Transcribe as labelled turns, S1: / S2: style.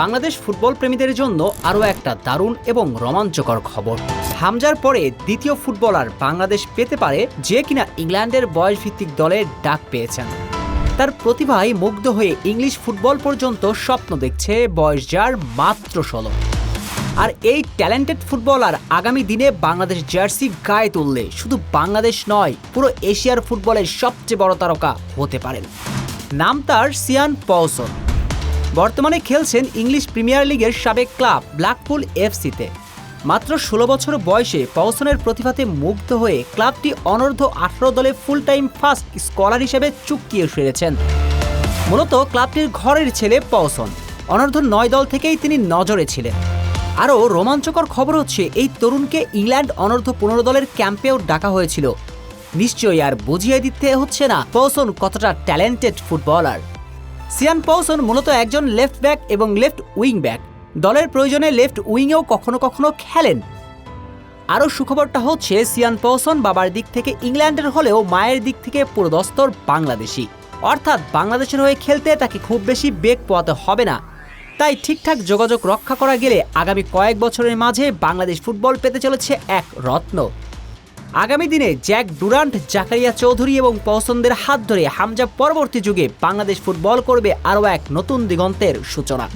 S1: Bangladesh football প্রেমীদের জন্য আরও একটা দারুণ এবং রোমাঞ্চকর খবর। হামজার পরে দ্বিতীয় ফুটবলার বাংলাদেশ পেতে পারে যে কিনা ইংল্যান্ডের বয়সভিত্তিক দলের ডাক পেয়েছেন। তার প্রতিভায় মুগ্ধ হয়ে ইংলিশ ফুটবল পর্যন্ত স্বপ্ন দেখছে বয়স যার মাত্র 16। আর এই ট্যালেন্টেড ফুটবলার আগামী দিনে বাংলাদেশ জার্সি গায়ে তুললে শুধু বাংলাদেশ নয়, পুরো এশিয়ার ফুটবলের সবচেয়ে বড় তারকা হতে পারেন। নাম তার সিয়ান পওসন। বর্তমানে খেলছেন ইংলিশ প্রিমিয়ার লিগের সাবেক ক্লাব ব্ল্যাকপুল এফসিতে। মাত্র 16 বছর বয়সে পওসনের প্রতিভাতে মুগ্ধ হয়ে ক্লাবটি অনূর্ধ্ব 18 দলে ফুল টাইম ফার্স্ট স্কলার হিসেবে চুকিয়ে সেরেছেন। মূলত ক্লাবটির ঘরের ছেলে পওসন, অনূর্ধ্ব 9 দল থেকেই তিনি নজরে ছিলেন। আরও রোমাঞ্চকর খবর হচ্ছে এই তরুণকে ইংল্যান্ড অনূর্ধ্ব 15 দলের ক্যাম্পেও ডাকা হয়েছিল। নিশ্চয়ই আর বুঝিয়ে দিতে হচ্ছে না পওসন কতটা ট্যালেন্টেড ফুটবলার। সিয়ান পওসন মূলত একজন লেফট ব্যাক এবং লেফট উইং ব্যাক। দলের প্রয়োজনে লেফট উইংয়েও কখনো কখনো খেলেন। আরও সুখবরটা হচ্ছে সিয়ান পওসন বাবার দিক থেকে ইংল্যান্ডের হলেও মায়ের দিক থেকে পুরোদস্তর বাংলাদেশি। অর্থাৎ বাংলাদেশের হয়ে খেলতে তাকে খুব বেশি বেগ পোয়াতে হবে না। তাই ঠিকঠাক যোগাযোগ রক্ষা করা গেলে আগামী কয়েক বছরের মাঝে বাংলাদেশ ফুটবল পেতে চলেছে এক রত্ন। আগামী দিনে জ্যাক ডুরান্ট, জাকারিয়া চৌধুরী এবং পওসনদের হাত ধরে হামজা পরবর্তী যুগে বাংলাদেশ ফুটবল করবে আরও এক নতুন দিগন্তের সূচনা।